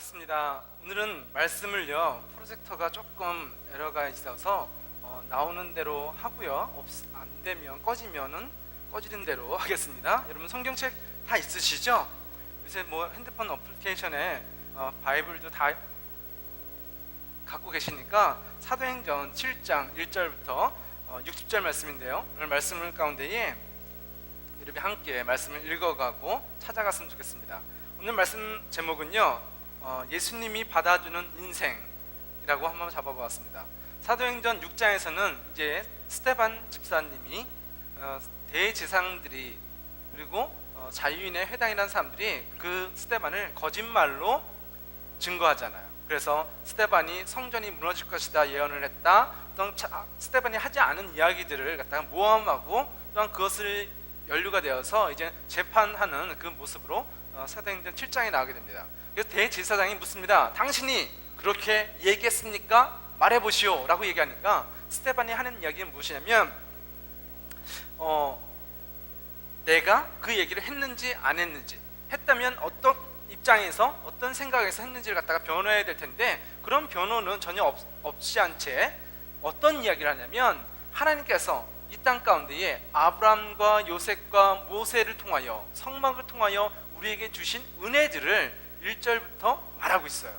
반갑습니다. 오늘은 말씀을요, 프로젝터가 조금 에러가 있어서 나오는 대로 하고요, 안 되면 꺼지면은 꺼지는 대로 하겠습니다. 여러분 성경책 다 있으시죠? 요새 뭐 핸드폰 어플리케이션에 바이블도 다 갖고 계시니까 사도행전 7장 1절부터 60절 말씀인데요, 오늘 말씀 가운데에 여러분이 함께 말씀을 읽어가고 찾아갔으면 좋겠습니다. 오늘 말씀 제목은요, 예수님이 받아주는 인생이라고 한번 잡아보았습니다. 사도행전 6장에서는 이제 스데반 집사님이 대제사장들이 그리고 자유인의 회당이라는 사람들이 그 스데반을 거짓말로 증거하잖아요. 그래서 스데반이 성전이 무너질 것이다 예언을 했다, 또한 스데반이 하지 않은 이야기들을 갖다가 모함하고 또한 그것을 연루가 되어서 이제 재판하는 그 모습으로 사도행전 7장에 나오게 됩니다. 그래서 대제사장이 묻습니다. 당신이 그렇게 얘기했습니까? 말해보시오 라고 얘기하니까 스데반이 하는 이야기는 무엇이냐면 내가 그 얘기를 했는지 안 했는지, 했다면 어떤 입장에서 어떤 생각에서 했는지를 갖다가 변호해야 될 텐데, 그런 변호는 전혀 없지 않은 채 어떤 이야기를 하냐면, 하나님께서 이 땅 가운데에 아브라함과 요셉과 모세를 통하여 성막을 통하여 우리에게 주신 은혜들을 1절부터 말하고 있어요.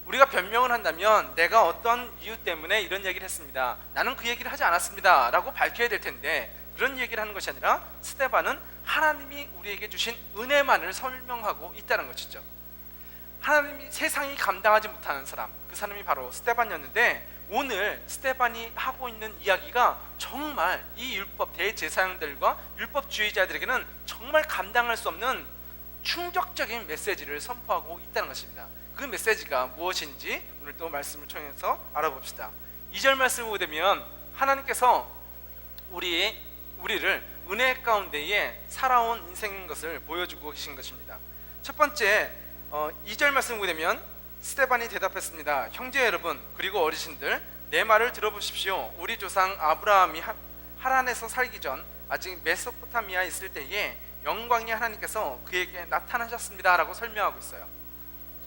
우리가 변명을 한다면 내가 어떤 이유 때문에 이런 얘기를 했습니다, 나는 그 얘기를 하지 않았습니다 라고 밝혀야 될 텐데, 그런 얘기를 하는 것이 아니라 스데반은 하나님이 우리에게 주신 은혜만을 설명하고 있다는 것이죠. 하나님이 세상이 감당하지 못하는 사람, 그 사람이 바로 스데반이었는데, 오늘 스데반이 하고 있는 이야기가 정말 이 율법 대제사장들과 율법주의자들에게는 정말 감당할 수 없는 충격적인 메시지를 선포하고 있다는 것입니다. 그 메시지가 무엇인지 오늘 또 말씀을 통해서 알아봅시다. 2절 말씀을 보게 되면 하나님께서 우리를 은혜 가운데에 살아온 인생인 것을 보여주고 계신 것입니다. 첫 번째 2절 말씀을 보게 되면 스데반이 대답했습니다. 형제 여러분 그리고 어르신들, 내 말을 들어보십시오. 우리 조상 아브라함이 하란에서 살기 전 아직 메소포타미아에 있을 때에 영광의 하나님께서 그에게 나타나셨습니다 라고 설명하고 있어요.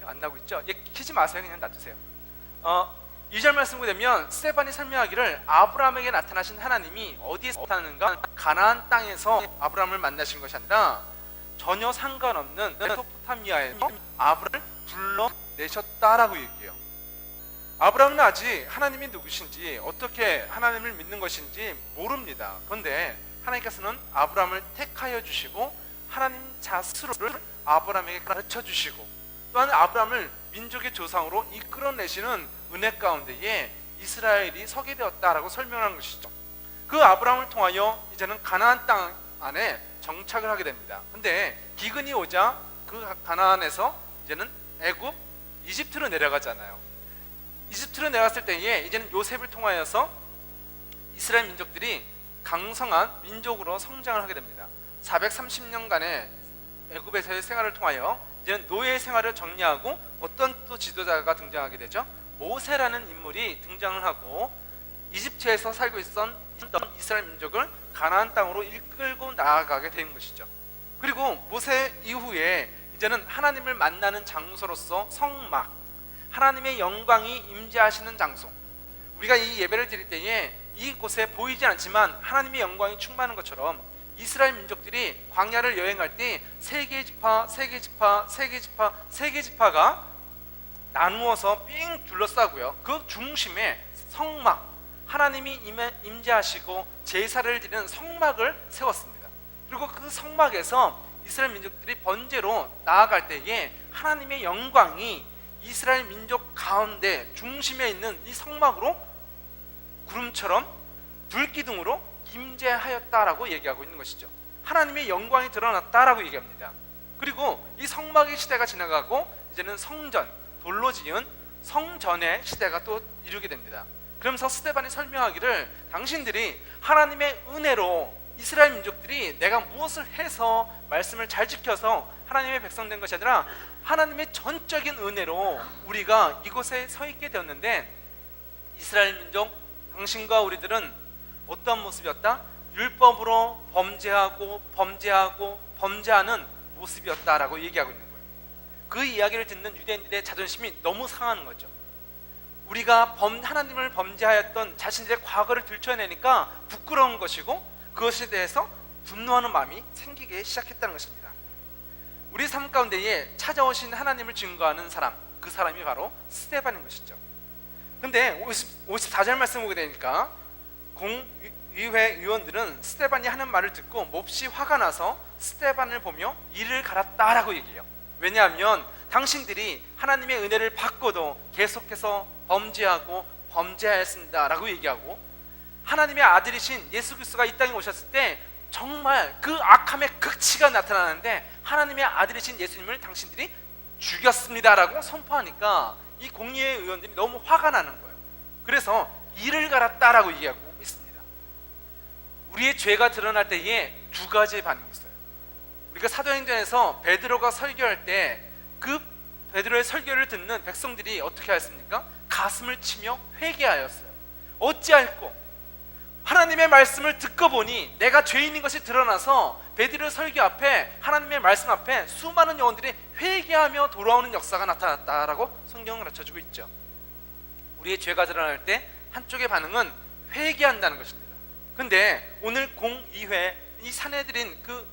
안 나오고 있죠? 키지 마세요. 그냥 놔두세요. 2절 말씀 보게 되면 스데반이 설명하기를 아브라함에게 나타나신 하나님이 어디에서 나타나는가, 가나안 땅에서 아브라함을 만나신 것이 아니라 전혀 상관없는 메소포타미아에서 아브라함을 불러내셨다라고 얘기해요. 아브라함은 아직 하나님이 누구신지, 어떻게 하나님을 믿는 것인지 모릅니다. 그런데 하나님께서는 아브라함을 택하여 주시고 하나님 자스로를 아브라함에게 가르쳐 주시고, 또한 아브라함을 민족의 조상으로 이끌어내시는 은혜 가운데에 이스라엘이 서게 되었다라고 설명하는 것이죠. 그 아브라함을 통하여 이제는 가나안 땅 안에 정착을 하게 됩니다. 근데 기근이 오자 그 가나안에서 이제는 애굽, 이집트로 내려가잖아요. 이집트로 내려갔을 때에 이제는 요셉을 통하여서 이스라엘 민족들이 강성한 민족으로 성장을 하게 됩니다. 430년간의 애굽에서의 생활을 통하여 이제는 노예 생활을 정리하고 어떤 또 지도자가 등장하게 되죠. 모세라는 인물이 등장을 하고 이집트에서 살고 있었던 이스라엘 민족을 가나안 땅으로 이끌고 나아가게 된 것이죠. 그리고 모세 이후에 이제는 하나님을 만나는 장소로서 성막, 하나님의 영광이 임재하시는 장소, 우리가 이 예배를 드릴 때에 이곳에 보이지 않지만 하나님의 영광이 충만한 것처럼 이스라엘 민족들이 광야를 여행할 때 세 개의 지파가 나누어서 삥 둘러싸고요, 그 중심에 성막, 하나님이 임재하시고 제사를 드리는 성막을 세웠습니다. 그리고 그 성막에서 이스라엘 민족들이 번제로 나아갈 때에 하나님의 영광이 이스라엘 민족 가운데 중심에 있는 이 성막으로 구름처럼 불기둥으로 임재하였다라고 얘기하고 있는 것이죠. 하나님의 영광이 드러났다라고 얘기합니다. 그리고 이 성막의 시대가 지나가고 이제는 성전, 돌로 지은 성전의 시대가 또 이루게 됩니다. 그러면서 스데반이 설명하기를, 당신들이 하나님의 은혜로 이스라엘 민족들이 내가 무엇을 해서 말씀을 잘 지켜서 하나님의 백성 된 것이 아니라 하나님의 전적인 은혜로 우리가 이곳에 서 있게 되었는데, 이스라엘 민족 당신과 우리들은 어떤 모습이었다? 율법으로 범죄하는 모습이었다라고 얘기하고 있는 거예요. 그 이야기를 듣는 유대인들의 자존심이 너무 상하는 거죠. 우리가 하나님을 범죄하였던 자신들의 과거를 들춰내니까 부끄러운 것이고 그것에 대해서 분노하는 마음이 생기기 시작했다는 것입니다. 우리 삶 가운데에 찾아오신 하나님을 증거하는 사람, 그 사람이 바로 스데반인 것이죠. 근데 54절 말씀 보게 되니까 공의회 의원들은 스데반이 하는 말을 듣고 몹시 화가 나서 스데반을 보며 이를 갈았다라고 얘기해요. 왜냐하면 당신들이 하나님의 은혜를 받고도 계속해서 범죄하고 범죄하였습니다라고 얘기하고, 하나님의 아들이신 예수 그리스도가 이 땅에 오셨을 때 정말 그 악함의 극치가 나타나는데 하나님의 아들이신 예수님을 당신들이 죽였습니다라고 선포하니까 이 공의회 의원들이 너무 화가 나는 거예요. 그래서 이를 갈았다라고 얘기하고 있습니다. 우리의 죄가 드러날 때에 두 가지의 반응이 있어요. 우리가 사도행전에서 베드로가 설교할 때 그 베드로의 설교를 듣는 백성들이 어떻게 하였습니까? 가슴을 치며 회개하였어요. 어찌할꼬 하나님의 말씀을 듣고 보니 내가 죄인인 것이 드러나서 베드로의 설교 앞에, 하나님의 말씀 앞에 수많은 영혼들이 회개하며 돌아오는 역사가 나타났다라고 성경은 가르쳐주고 있죠. 우리의 죄가 드러날 때 한쪽의 반응은 회개한다는 것입니다. 근데 오늘 공의회 이 사내들인 그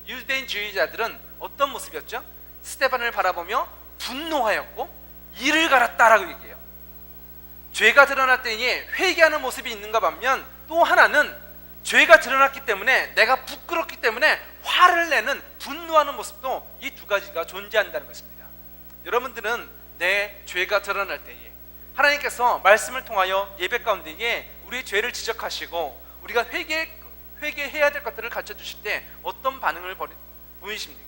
유대인주의자들은 어떤 모습이었죠? 스데반을 바라보며 분노하였고 이를 갈았다라고 얘기해요. 죄가 드러날 때에 회개하는 모습이 있는가 반면, 또 하나는 죄가 드러났기 때문에 내가 부끄럽기 때문에 화를 내는, 분노하는 모습도 이 두 가지가 존재한다는 것입니다. 여러분들은 내 죄가 드러날 때에 하나님께서 말씀을 통하여 예배 가운데에 우리의 죄를 지적하시고 우리가 회개해야 될 것들을 가르쳐 주실 때 어떤 반응을 보이십니까?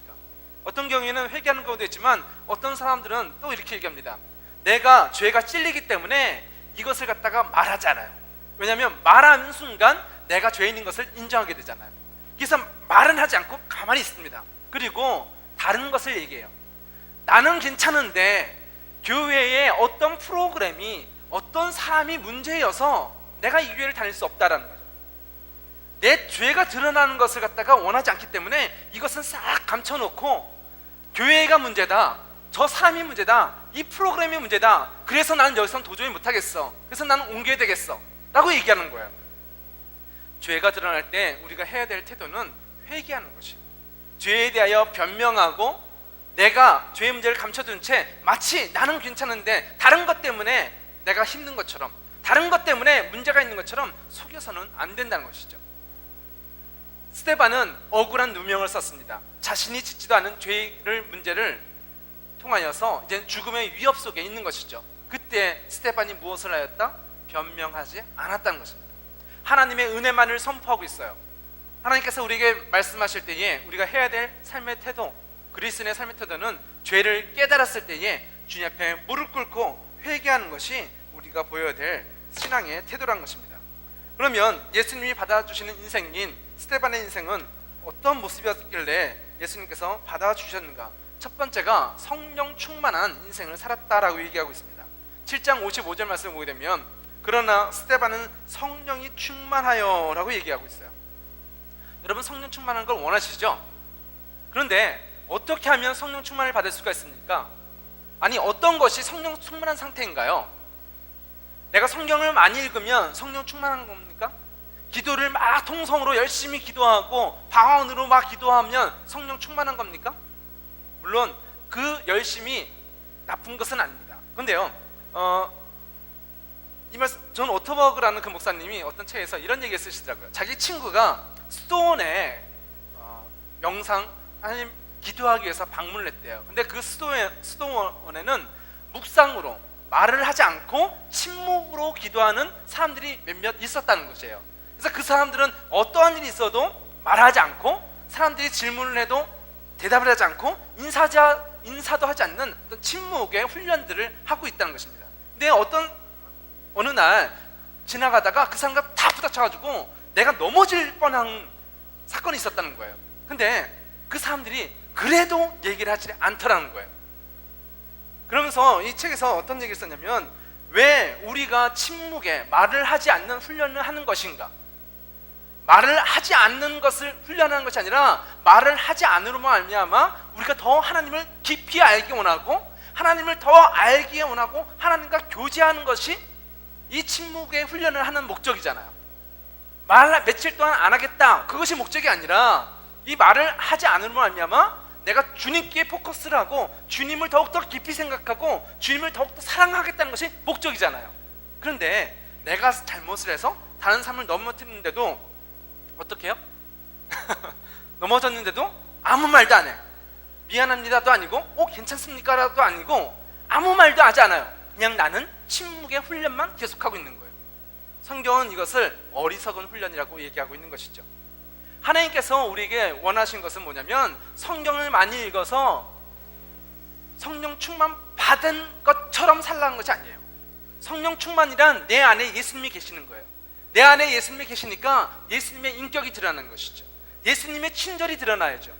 어떤 경우에는 회개하는 경우도 있지만 어떤 사람들은 또 이렇게 얘기합니다. 내가 죄가 찔리기 때문에 이것을 갖다가 말하지 않아요. 왜냐하면 말하는 순간 내가 죄인인 것을 인정하게 되잖아요. 그래서 말은 하지 않고 가만히 있습니다. 그리고 다른 것을 얘기해요. 나는 괜찮은데 교회에 어떤 프로그램이, 어떤 사람이 문제여서 내가 이 교회를 다닐 수 없다라는 거죠. 내 죄가 드러나는 것을 갖다가 원하지 않기 때문에 이것은 싹 감춰놓고 교회가 문제다, 저 사람이 문제다, 이 프로그램이 문제다, 그래서 나는 여기서는 도저히 못하겠어, 그래서 나는 옮겨야 되겠어 라고 얘기하는 거예요. 죄가 드러날 때 우리가 해야 될 태도는 회개하는 것이, 죄에 대하여 변명하고 내가 죄의 문제를 감춰둔 채 마치 나는 괜찮은데 다른 것 때문에 내가 힘든 것처럼, 다른 것 때문에 문제가 있는 것처럼 속여서는 안 된다는 것이죠. 스데반은 억울한 누명을 썼습니다. 자신이 짓지도 않은 죄의 문제를 통하여서 이제 죽음의 위협 속에 있는 것이죠. 그때 스데반이 무엇을 하였다? 변명하지 않았다는 것입니다. 하나님의 은혜만을 선포하고 있어요. 하나님께서 우리에게 말씀하실 때에 우리가 해야 될 삶의 태도, 그리스도인의 삶의 태도는 죄를 깨달았을 때에 주님 앞에 무릎 꿇고 회개하는 것이 우리가 보여야 될 신앙의 태도라는 것입니다. 그러면 예수님이 받아주시는 인생인 스데반의 인생은 어떤 모습이었길래 예수님께서 받아주셨는가? 첫 번째가 성령 충만한 인생을 살았다라고 얘기하고 있습니다. 7장 55절 말씀을 보게 되면 그러나 스데반은 성령이 충만하여 라고 얘기하고 있어요. 여러분, 성령 충만한 걸 원하시죠? 그런데 어떻게 하면 성령 충만을 받을 수가 있습니까? 아니, 어떤 것이 성령 충만한 상태인가요? 내가 성경을 많이 읽으면 성령 충만한 겁니까? 기도를 막 통성으로 열심히 기도하고 방언으로 막 기도하면 성령 충만한 겁니까? 물론 그 열심이 나쁜 것은 아닙니다. 그런데요, 이 말씀, 존 오토버그라는 그 목사님이 어떤 책에서 이런 얘기를 쓰시더라고요. 자기 친구가 수도원에 명상, 하나님 기도하기 위해서 방문을 했대요. 근데 그 수도원에는 묵상으로, 말을 하지 않고 침묵으로 기도하는 사람들이 몇몇 있었다는 것이에요. 그래서 그 사람들은 어떠한 일이 있어도 말하지 않고, 사람들이 질문을 해도 대답을 하지 않고, 인사도 하지 않는 어떤 침묵의 훈련들을 하고 있다는 것입니다. 근데 어느 날 지나가다가 그 사람과 다 부딪혀가지고 내가 넘어질 뻔한 사건이 있었다는 거예요. 근데 그 사람들이 그래도 얘기를 하지 않더라는 거예요. 그러면서 이 책에서 어떤 얘기를 썼냐면, 왜 우리가 침묵에 말을 하지 않는 훈련을 하는 것인가? 말을 하지 않는 것을 훈련하는 것이 아니라 말을 하지 않으로만 말미암아 우리가 더 하나님을 깊이 알기 원하고 하나님을 더 알기 원하고 하나님과 교제하는 것이 이 침묵의 훈련을 하는 목적이잖아요. 말 며칠 동안 안 하겠다, 그것이 목적이 아니라 이 말을 하지 않으로만 말미암아 내가 주님께 포커스를 하고 주님을 더욱더 깊이 생각하고 주님을 더욱더 사랑하겠다는 것이 목적이잖아요. 그런데 내가 잘못을 해서 다른 사람을 넘어뜨리는데도 어떻게 해요? 넘어졌는데도 아무 말도 안 해. 미안합니다도 아니고 괜찮습니까? 라도 아니고 아무 말도 하지 않아요. 그냥 나는 침묵의 훈련만 계속하고 있는 거예요. 성경은 이것을 어리석은 훈련이라고 얘기하고 있는 것이죠. 하나님께서 우리에게 원하신 것은 뭐냐면 성경을 많이 읽어서 성령 충만 받은 것처럼 살라는 것이 아니에요. 성령 충만이란 내 안에 예수님이 계시는 거예요. 내 안에 예수님이 계시니까 예수님의 인격이 드러나는 것이죠. 예수님의 친절이 드러나야죠.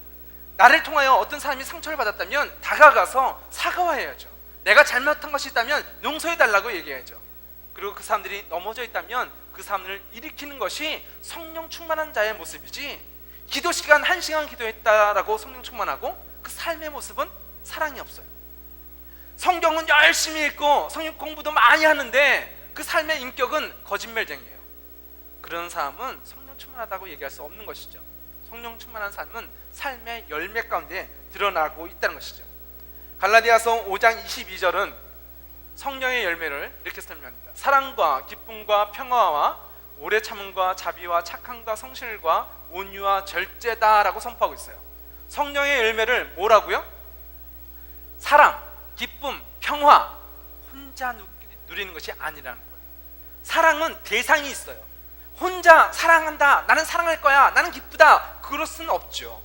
나를 통하여 어떤 사람이 상처를 받았다면 다가가서 사과해야죠. 내가 잘못한 것이 있다면 용서해달라고 얘기해야죠. 그리고 그 사람들이 넘어져 있다면 그 사람들을 일으키는 것이 성령 충만한 자의 모습이지, 기도 시간 1시간 기도했다라고 성령 충만하고 그 삶의 모습은 사랑이 없어요. 성경은 열심히 읽고 성경 공부도 많이 하는데 그 삶의 인격은 거짓말쟁이에요. 그런 사람은 성령 충만하다고 얘기할 수 없는 것이죠. 성령 충만한 삶은 삶의 열매 가운데 드러나고 있다는 것이죠. 갈라디아서 5장 22절은 성령의 열매를 이렇게 설명합니다. 사랑과 기쁨과 평화와 오래 참음과 자비와 착함과 성실과 온유와 절제다라고 선포하고 있어요. 성령의 열매를 뭐라고요? 사랑, 기쁨, 평화, 혼자 누리는 것이 아니라는 거예요. 사랑은 대상이 있어요. 혼자 사랑한다, 나는 사랑할 거야, 나는 기쁘다, 그럴 수는 없죠.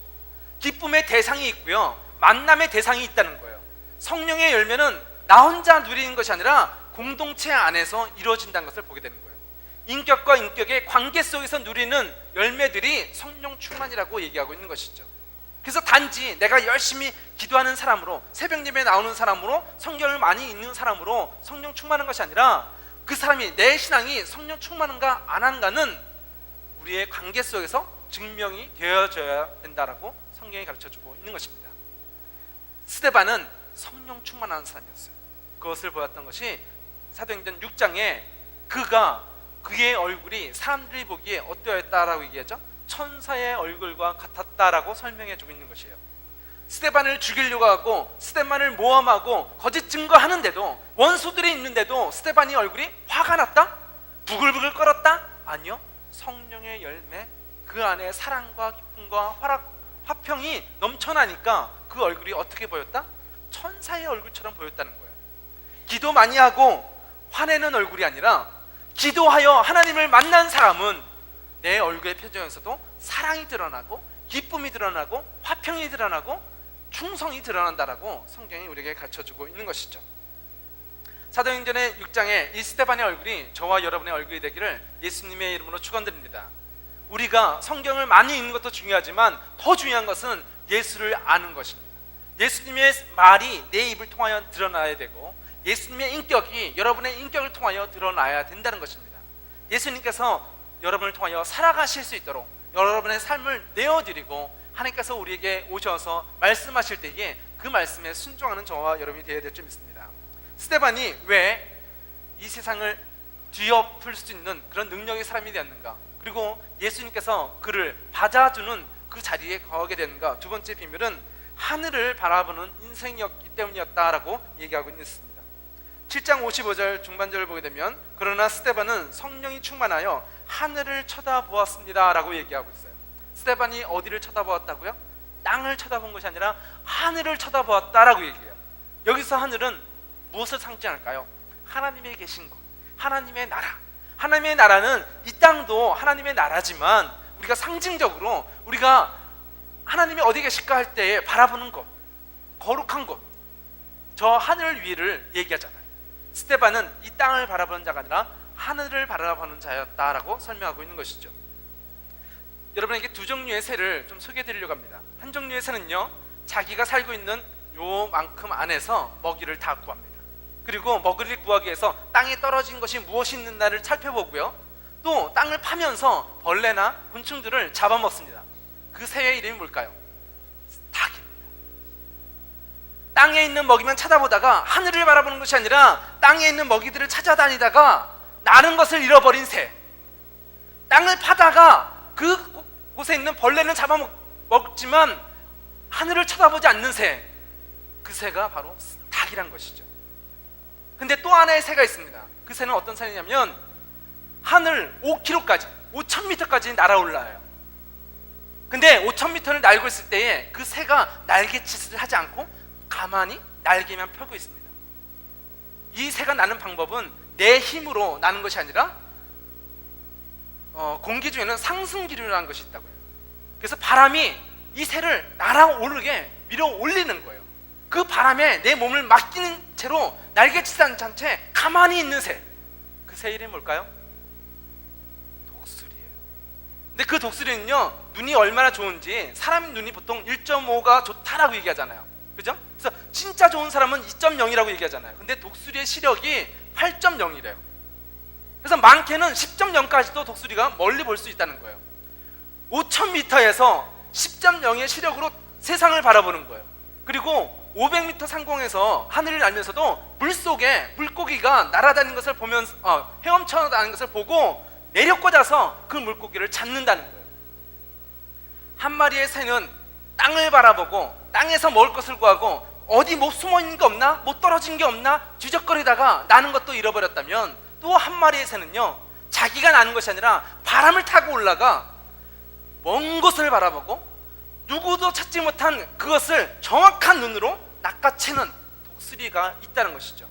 기쁨의 대상이 있고요, 만남의 대상이 있다는 거예요. 성령의 열매는 나 혼자 누리는 것이 아니라 공동체 안에서 이루어진다는 것을 보게 되는 거예요. 인격과 인격의 관계 속에서 누리는 열매들이 성령 충만이라고 얘기하고 있는 것이죠. 그래서 단지 내가 열심히 기도하는 사람으로, 새벽 예배에 나오는 사람으로, 성경을 많이 읽는 사람으로 성령 충만한 것이 아니라 그 사람이, 내 신앙이 성령 충만한가 안 한가는 우리의 관계 속에서 증명이 되어져야 된다라고 성경이 가르쳐주고 있는 것입니다. 스데반은 성령 충만한 사람이었어요. 그것을 보였던 것이 사도행전 6장에 그의 얼굴이 사람들이 보기에 어떠했다라고 얘기하죠? 천사의 얼굴과 같았다라고 설명해 주고 있는 것이에요. 스데반을 죽이려고 하고 스데반을 모함하고 거짓 증거하는데도, 원수들이 있는데도 스데반이 얼굴이 화가 났다? 부글부글 끓었다? 아니요. 성령의 열매, 그 안에 사랑과 기쁨과 화평이 넘쳐나니까 그 얼굴이 어떻게 보였다? 천사의 얼굴처럼 보였다는 거예요. 기도 많이 하고 화내는 얼굴이 아니라 기도하여 하나님을 만난 사람은 내 얼굴의 표정에서도 사랑이 드러나고 기쁨이 드러나고 화평이 드러나고 충성이 드러난다라고 성경이 우리에게 가르쳐주고 있는 것이죠. 사도행전의 6장에 이 스데반의 얼굴이 저와 여러분의 얼굴이 되기를 예수님의 이름으로 축원드립니다. 우리가 성경을 많이 읽는 것도 중요하지만 더 중요한 것은 예수를 아는 것입니다. 예수님의 말이 내 입을 통하여 드러나야 되고 예수님의 인격이 여러분의 인격을 통하여 드러나야 된다는 것입니다. 예수님께서 여러분을 통하여 살아가실 수 있도록 여러분의 삶을 내어드리고 하나님께서 우리에게 오셔서 말씀하실 때에 그 말씀에 순종하는 저와 여러분이 되어야 될 줄 믿습니다. 스데반이 왜 이 세상을 뒤엎을 수 있는 그런 능력의 사람이 되었는가, 그리고 예수님께서 그를 받아주는 그 자리에 거하게 되는가, 두 번째 비밀은 하늘을 바라보는 인생이었기 때문이었다라고 얘기하고 있습니다. 7장 55절 중반절을 보게 되면 그러나 스데반은 성령이 충만하여 하늘을 쳐다보았습니다 라고 얘기하고 있어요. 스데반이 어디를 쳐다보았다고요? 땅을 쳐다본 것이 아니라 하늘을 쳐다보았다라고 얘기해요. 여기서 하늘은 무엇을 상징할까요? 하나님의 계신 곳, 하나님의 나라. 하나님의 나라는 이 땅도 하나님의 나라지만 우리가 상징적으로 우리가 하나님이 어디 계실까 할 때에 바라보는 곳, 거룩한 곳, 저 하늘 위를 얘기하잖아요. 스데반은 이 땅을 바라보는 자가 아니라 하늘을 바라보는 자였다라고 설명하고 있는 것이죠. 여러분에게 두 종류의 새를 좀 소개해 드리려고 합니다. 한 종류의 새는요, 자기가 살고 있는 요만큼 안에서 먹이를 다 구합니다. 그리고 먹이를 구하기 위해서 땅에 떨어진 것이 무엇이 있는가를 살펴보고요, 또 땅을 파면서 벌레나 곤충들을 잡아먹습니다. 그 새의 이름이 뭘까요? 닭입니다. 땅에 있는 먹이만 찾아보다가 하늘을 바라보는 것이 아니라 땅에 있는 먹이들을 찾아다니다가 나는 것을 잃어버린 새. 땅을 파다가 그곳에 있는 벌레는 잡아먹지만 하늘을 쳐다보지 않는 새. 그 새가 바로 닭이란 것이죠. 근데 또 하나의 새가 있습니다. 그 새는 어떤 새냐면 하늘 5km까지 5,000m까지 날아올라요. 근데 5,000m를 날고 있을 때에 그 새가 날갯짓을 하지 않고 가만히 날개만 펴고 있습니다. 이 새가 나는 방법은 내 힘으로 나는 것이 아니라 공기 중에는 상승기류라는 것이 있다고요. 그래서 바람이 이 새를 날아오르게 밀어 올리는 거예요. 그 바람에 내 몸을 맡기는 채로 날갯짓하지 않은 채 가만히 있는 새. 그 새 이름이 뭘까요? 독수리예요. 근데 그 독수리는요, 눈이 얼마나 좋은지 사람 눈이 보통 1.5가 좋다라고 얘기하잖아요. 그죠? 그래서 진짜 좋은 사람은 2.0이라고 얘기하잖아요. 근데 독수리의 시력이 8.0이래요. 그래서 많게는 10.0까지도 독수리가 멀리 볼 수 있다는 거예요. 5,000m에서 10.0의 시력으로 세상을 바라보는 거예요. 그리고 500m 상공에서 하늘을 날면서도 물속에 물고기가 날아다니는 것을 보면서 헤엄쳐 나가는 것을 보고 내려 꽂아서 그 물고기를 잡는다는 거예요. 한 마리의 새는 땅을 바라보고 땅에서 먹을 것을 구하고 어디 뭐 숨어 있는 게 없나? 뭐 떨어진 게 없나? 뒤적거리다가 나는 것도 잃어버렸다면, 또 한 마리의 새는요, 자기가 나는 것이 아니라 바람을 타고 올라가 먼 곳을 바라보고 누구도 찾지 못한 그것을 정확한 눈으로 낚아채는 독수리가 있다는 것이죠.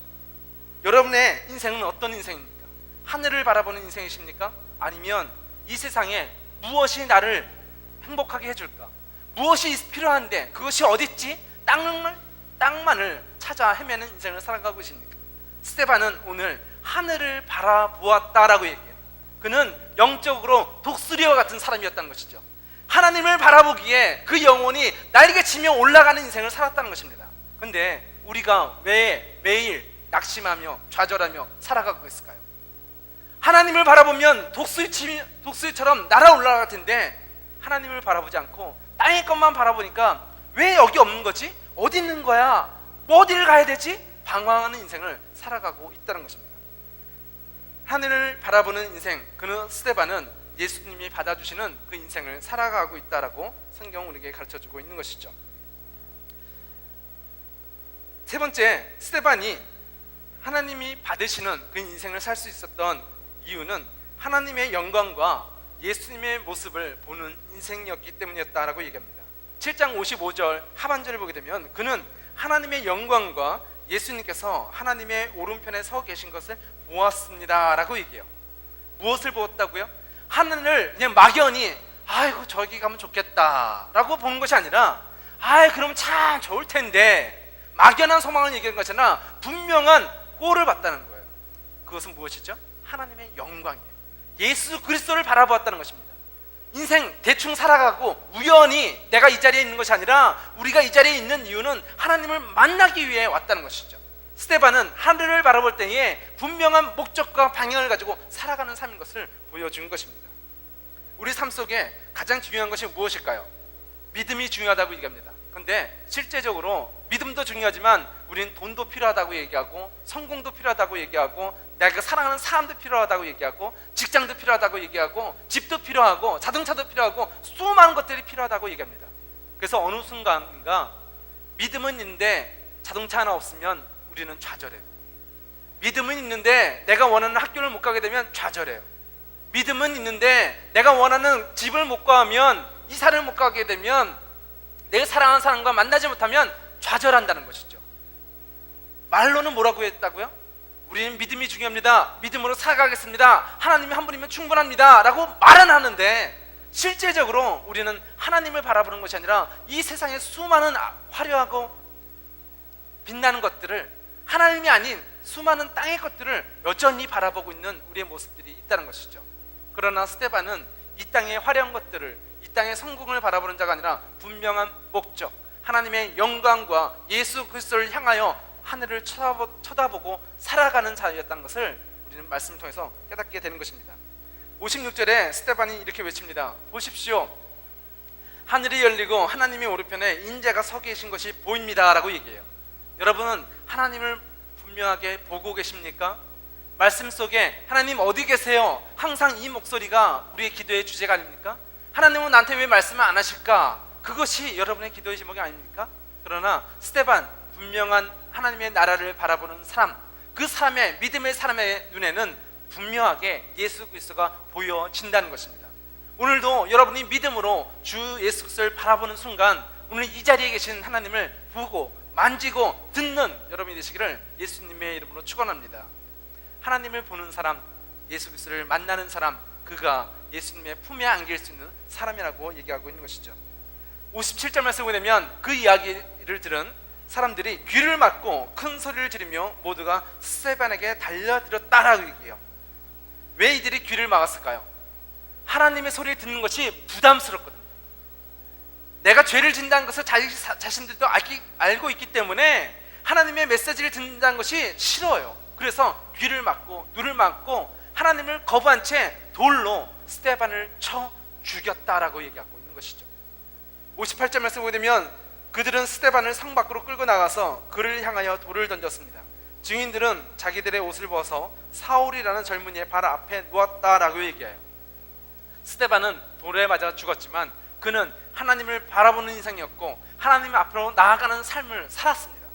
여러분의 인생은 어떤 인생입니까? 하늘을 바라보는 인생이십니까? 아니면 이 세상에 무엇이 나를 행복하게 해줄까? 무엇이 필요한데 그것이 어딨지? 땅만을 찾아 헤매는 인생을 살아가고 계십니까? 스데반은 오늘 하늘을 바라보았다라고 얘기해요. 그는 영적으로 독수리와 같은 사람이었다는 것이죠. 하나님을 바라보기에 그 영혼이 날개치며 올라가는 인생을 살았다는 것입니다. 근데 우리가 왜 매일 낙심하며 좌절하며 살아가고 있을까요? 하나님을 바라보면 독수리처럼 날아올라갈 텐데 하나님을 바라보지 않고 땅의 것만 바라보니까 왜 여기 없는 거지? 어디 있는 거야? 뭐 어디를 가야 되지? 방황하는 인생을 살아가고 있다는 것입니다. 하늘을 바라보는 인생, 그는 스데반은 예수님이 받아주시는 그 인생을 살아가고 있다라고 성경은 우리에게 가르쳐주고 있는 것이죠. 세 번째, 스데반이 하나님이 받으시는 그 인생을 살 수 있었던 이유는 하나님의 영광과 예수님의 모습을 보는 인생이었기 때문이었다라고 얘기합니다. 7장 55절 하반절을 보게 되면 그는 하나님의 영광과 예수님께서 하나님의 오른편에 서 계신 것을 보았습니다 라고 얘기해요. 무엇을 보았다고요? 하늘을 그냥 막연히 아이고 저기 가면 좋겠다 라고 보는 것이 아니라 그럼 참 좋을 텐데 막연한 소망을 얘기하는 것이 아니라 분명한 꼴을 봤다는 거예요. 그것은 무엇이죠? 하나님의 영광이에요. 예수 그리스도를 바라보았다는 것입니다. 인생 대충 살아가고 우연히 내가 이 자리에 있는 것이 아니라 우리가 이 자리에 있는 이유는 하나님을 만나기 위해 왔다는 것이죠. 스데반은 하늘을 바라볼 때에 분명한 목적과 방향을 가지고 살아가는 삶인 것을 보여준 것입니다. 우리 삶 속에 가장 중요한 것이 무엇일까요? 믿음이 중요하다고 얘기합니다. 그런데 실제적으로 믿음도 중요하지만 우리는 돈도 필요하다고 얘기하고 성공도 필요하다고 얘기하고 내가 사랑하는 사람도 필요하다고 얘기하고 직장도 필요하다고 얘기하고 집도 필요하고 자동차도 필요하고 수많은 것들이 필요하다고 얘기합니다. 그래서 어느 순간인가 믿음은 있는데 자동차 하나 없으면 우리는 좌절해요. 믿음은 있는데 내가 원하는 학교를 못 가게 되면 좌절해요. 믿음은 있는데 내가 원하는 집을 못 구하면, 이사를 못 가게 되면, 내가 사랑하는 사람과 만나지 못하면 좌절한다는 것이죠. 말로는 뭐라고 했다고요? 우리는 믿음이 중요합니다. 믿음으로 살아가겠습니다. 하나님이 한 분이면 충분합니다 라고 말은 하는데 실제적으로 우리는 하나님을 바라보는 것이 아니라 이 세상의 수많은 화려하고 빛나는 것들을, 하나님이 아닌 수많은 땅의 것들을 여전히 바라보고 있는 우리의 모습들이 있다는 것이죠. 그러나 스데반은 이 땅의 화려한 것들을, 이 땅의 성공을 바라보는 자가 아니라 분명한 목적, 하나님의 영광과 예수 그리스도를 향하여 하늘을 쳐다보고 살아가는 자였다는 것을 우리는 말씀을 통해서 깨닫게 되는 것입니다. 56절에 스데반이 이렇게 외칩니다. 보십시오, 하늘이 열리고 하나님의 오른편에 인자가 서 계신 것이 보입니다 라고 얘기해요. 여러분은 하나님을 분명하게 보고 계십니까? 말씀 속에 하나님 어디 계세요? 항상 이 목소리가 우리의 기도의 주제가 아닙니까? 하나님은 나한테 왜 말씀을 안 하실까? 그것이 여러분의 기도의 제목이 아닙니까? 그러나 스데반, 분명한 하나님의 나라를 바라보는 사람, 그 사람의 믿음의 사람의 눈에는 분명하게 예수 그리스도가 보여진다는 것입니다. 오늘도 여러분이 믿음으로 주 예수 그리스도를 바라보는 순간 오늘 이 자리에 계신 하나님을 보고 만지고 듣는 여러분이 되시기를 예수님의 이름으로 축원합니다. 하나님을 보는 사람, 예수 그리스도를 만나는 사람, 그가 예수님의 품에 안길 수 있는 사람이라고 얘기하고 있는 것이죠. 57절 말씀을 보면 그 이야기를 들은 사람들이 귀를 막고 큰 소리를 지르며 모두가 스데반에게 달려들었다라고 얘기해요. 왜 이들이 귀를 막았을까요? 하나님의 소리를 듣는 것이 부담스럽거든요. 내가 죄를 짓는다는 것을 자신들도 알고 있기 때문에 하나님의 메시지를 듣는다는 것이 싫어요. 그래서 귀를 막고 눈을 막고 하나님을 거부한 채 돌로 스데반을 쳐 죽였다라고 얘기하고 있는 것이죠. 58절 말씀을 보면 그들은 스데반을 성 밖으로 끌고 나가서 그를 향하여 돌을 던졌습니다. 증인들은 자기들의 옷을 벗어 사울이라는 젊은이의 발 앞에 놓았다라고 얘기해요. 스데반은 돌에 맞아 죽었지만 그는 하나님을 바라보는 인생이었고 하나님 앞으로 나아가는 삶을 살았습니다.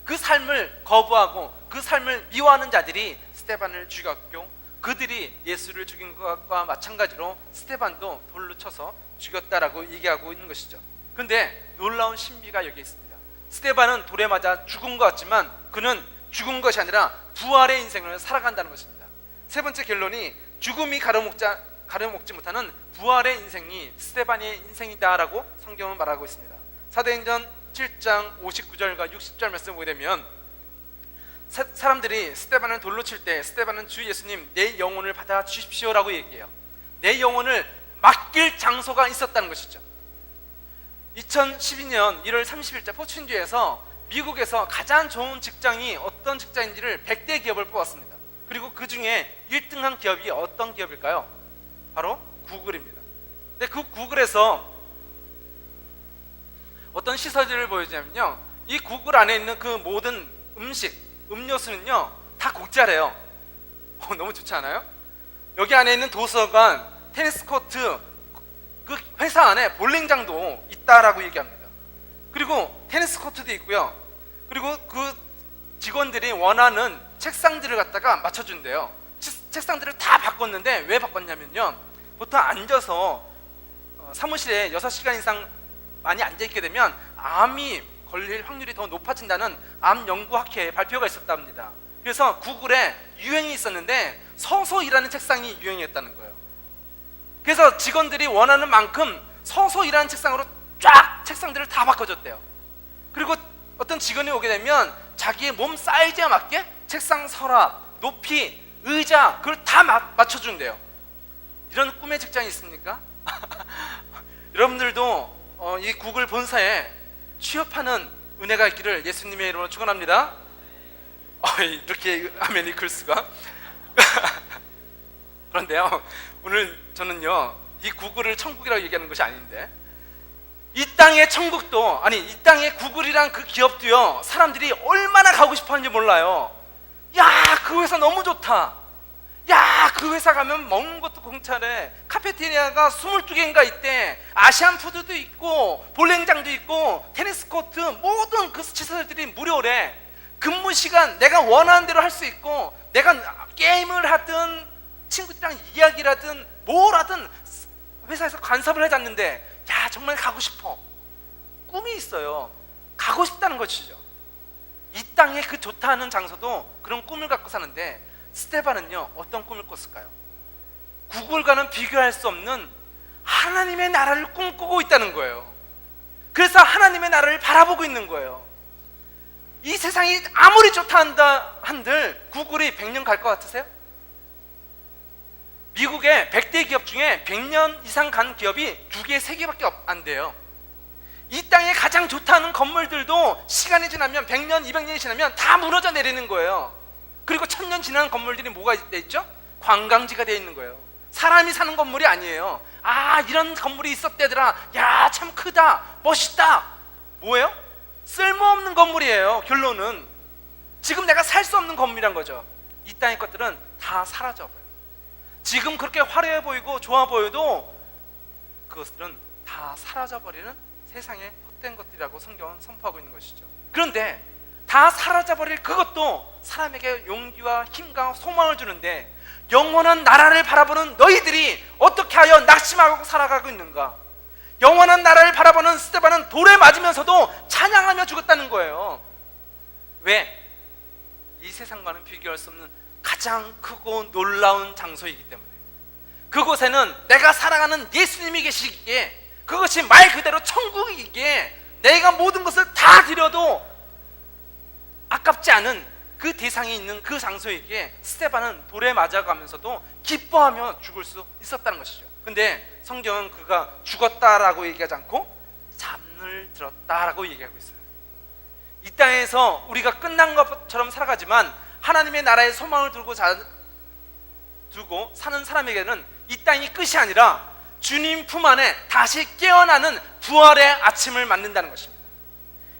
그 삶을 거부하고 그 삶을 미워하는 자들이 스데반을 죽였고 그들이 예수를 죽인 것과 마찬가지로 스데반도 돌로 쳐서 죽였다라고 얘기하고 있는 것이죠. 그런데 놀라운 신비가 여기 있습니다. 스데반은 돌에 맞아 죽은 것 같지만 그는 죽은 것이 아니라 부활의 인생을 살아간다는 것입니다. 세 번째 결론이 죽음이 가려먹지 못하는 부활의 인생이 스데반의 인생이다라고 성경은 말하고 있습니다. 사도행전 7장 59절과 60절 말씀을 보게 되면 사람들이 스데반을 돌로 칠 때 스데반은 주 예수님 내 영혼을 받아 주십시오라고 얘기해요. 내 영혼을 맡길 장소가 있었다는 것이죠. 2012년 1월 30일자 포춘주에서 미국에서 가장 좋은 직장이 어떤 직장인지를 100대 기업을 뽑았습니다. 그리고 그 중에 1등한 기업이 어떤 기업일까요? 바로 구글입니다. 근데 그 구글에서 어떤 시설들을 보여주냐면요, 이 구글 안에 있는 그 모든 음식, 음료수는요 다 공짜래요. 너무 좋지 않아요? 여기 안에 있는 도서관, 테니스 코트, 그 회사 안에 볼링장도 있다라고 얘기합니다. 그리고 테니스 코트도 있고요. 그리고 그 직원들이 원하는 책상들을 갖다가 맞춰준대요. 책상들을 다 바꿨는데 왜 바꿨냐면요, 보통 앉아서 사무실에 6시간 이상 많이 앉아있게 되면 암이 걸릴 확률이 더 높아진다는 암 연구학회 발표가 있었답니다. 그래서 구글에 유행이 있었는데 서서 일하는 책상이 유행이었다는 거예요. 그래서 직원들이 원하는 만큼 서서 일하는 책상으로 쫙 책상들을 다 바꿔줬대요. 그리고 어떤 직원이 오게 되면 자기의 몸 사이즈에 맞게 책상 서랍, 높이, 의자 그걸 다 맞춰준대요. 이런 꿈의 직장이 있습니까? 여러분들도 이 구글 본사에 취업하는 은혜가 있기를 예수님의 이름으로 축원합니다. 이렇게 아멘이 클 수가. 그런데요, 오늘 저는요 이 구글을 천국이라고 얘기하는 것이 아닌데 이 땅의 천국도, 아니 이 땅의 구글이란 그 기업도요 사람들이 얼마나 가고 싶어 하는지 몰라요. 야, 그 회사 너무 좋다. 야, 그 회사 가면 먹는 것도 공짜래. 카페테리아가 22개인가 있대. 아시안 푸드도 있고 볼링장도 있고 테니스 코트, 모든 그 시설들이 무료래. 근무 시간 내가 원하는 대로 할 수 있고, 내가 게임을 하든 친구들이랑 이야기를 하든 뭘 하든 회사에서 간섭을 해줬는데, 야, 정말 가고 싶어. 꿈이 있어요. 가고 싶다는 것이죠. 이 땅에 그 좋다는 장소도 그런 꿈을 갖고 사는데, 스데반은요 어떤 꿈을 꿨을까요? 구글과는 비교할 수 없는 하나님의 나라를 꿈꾸고 있다는 거예요. 그래서 하나님의 나라를 바라보고 있는 거예요. 이 세상이 아무리 좋다 한들 구글이 100년 갈 것 같으세요? 미국의 100대 기업 중에 100년 이상 간 기업이 2개, 3개밖에 안 돼요. 이 땅에 가장 좋다는 건물들도 시간이 지나면 100년, 200년이 지나면 다 무너져 내리는 거예요. 그리고 1000년 지난 건물들이 뭐가 돼 있죠? 관광지가 돼 있는 거예요. 사람이 사는 건물이 아니에요. 아, 이런 건물이 있었대더라. 야, 참 크다, 멋있다. 뭐예요? 쓸모없는 건물이에요. 결론은 지금 내가 살 수 없는 건물이란 거죠. 이 땅의 것들은 다 사라져버려요. 지금 그렇게 화려해 보이고 좋아 보여도 그것들은 다 사라져버리는 세상의 헛된 것들이라고 성경은 선포하고 있는 것이죠. 그런데 다 사라져버릴 그것도 사람에게 용기와 힘과 소망을 주는데, 영원한 나라를 바라보는 너희들이 어떻게 하여 낙심하고 살아가고 있는가? 영원한 나라를 바라보는 스데반은 돌에 맞으면서도 찬양하며 죽었다는 거예요. 왜? 이 세상과는 비교할 수 없는 가장 크고 놀라운 장소이기 때문에. 그곳에는 내가 사랑하는 예수님이 계시기에, 그것이 말 그대로 천국이기에 내가 모든 것을 다 드려도 아깝지 않은 그 대상이 있는 그 장소이기에 스데반은 돌에 맞아가면서도 기뻐하며 죽을 수 있었다는 것이죠. 근데 성경은 그가 죽었다라고 얘기하지 않고 잠을 들었다라고 얘기하고 있어요. 이 땅에서 우리가 끝난 것처럼 살아가지만 하나님의 나라에 소망을 두고 사는 사람에게는 이 땅이 끝이 아니라 주님 품 안에 다시 깨어나는 부활의 아침을 맞는다는 것입니다.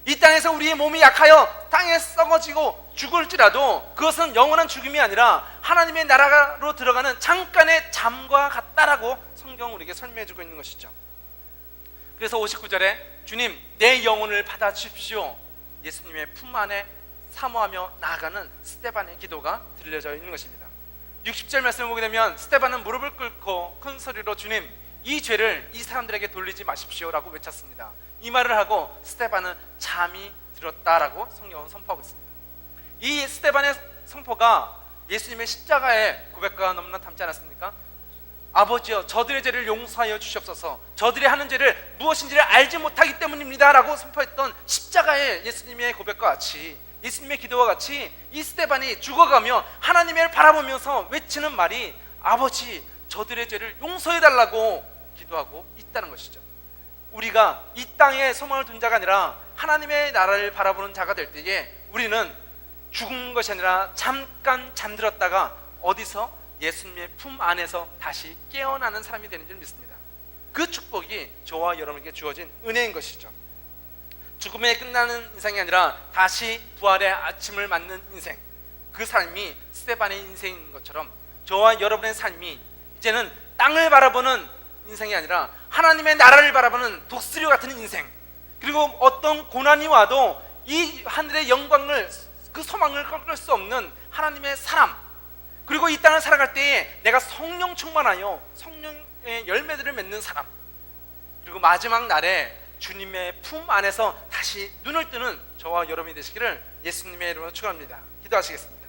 이 땅에서 우리의 몸이 약하여 땅에 썩어지고 죽을지라도 그것은 영원한 죽음이 아니라 하나님의 나라로 들어가는 잠깐의 잠과 같다라고 성경은 우리에게 설명해주고 있는 것이죠. 그래서 59절에 주님, 내 영혼을 받아 주십시오, 예수님의 품 안에 사모하며 나아가는 스데반의 기도가 들려져 있는 것입니다. 60절 말씀을 보게 되면 스데반은 무릎을 꿇고 큰 소리로 주님, 이 죄를 이 사람들에게 돌리지 마십시오라고 외쳤습니다. 이 말을 하고 스데반은 잠이 들었다라고 성경은 선포하고 있습니다. 이 스데반의 선포가 예수님의 십자가의 고백과 너무나 닮지 않았습니까? 아버지여, 저들의 죄를 용서하여 주시옵소서, 저들이 하는 죄를 무엇인지를 알지 못하기 때문입니다 라고 선포했던 십자가의 예수님의 고백과 같이, 예수님의 기도와 같이 이 스데반이 죽어가며 하나님을 바라보면서 외치는 말이 아버지, 저들의 죄를 용서해달라고 기도하고 있다는 것이죠. 우리가 이 땅에 소망을 둔 자가 아니라 하나님의 나라를 바라보는 자가 될 때에 우리는 죽은 것이 아니라 잠깐 잠들었다가 어디서? 예수님의 품 안에서 다시 깨어나는 사람이 되는 줄 믿습니다. 그 축복이 저와 여러분에게 주어진 은혜인 것이죠. 죽음에 끝나는 인생이 아니라 다시 부활의 아침을 맞는 인생, 그 삶이 스데반의 인생인 것처럼 저와 여러분의 삶이 이제는 땅을 바라보는 인생이 아니라 하나님의 나라를 바라보는 독수리 같은 인생, 그리고 어떤 고난이 와도 이 하늘의 영광을, 그 소망을 꺾을 수 없는 하나님의 사람, 그리고 이 땅을 살아갈 때에 내가 성령 충만하여 성령의 열매들을 맺는 사람, 그리고 마지막 날에 주님의 품 안에서 다시 눈을 뜨는 저와 여러분이 되시기를 예수님의 이름으로 축원합니다. 기도하시겠습니다.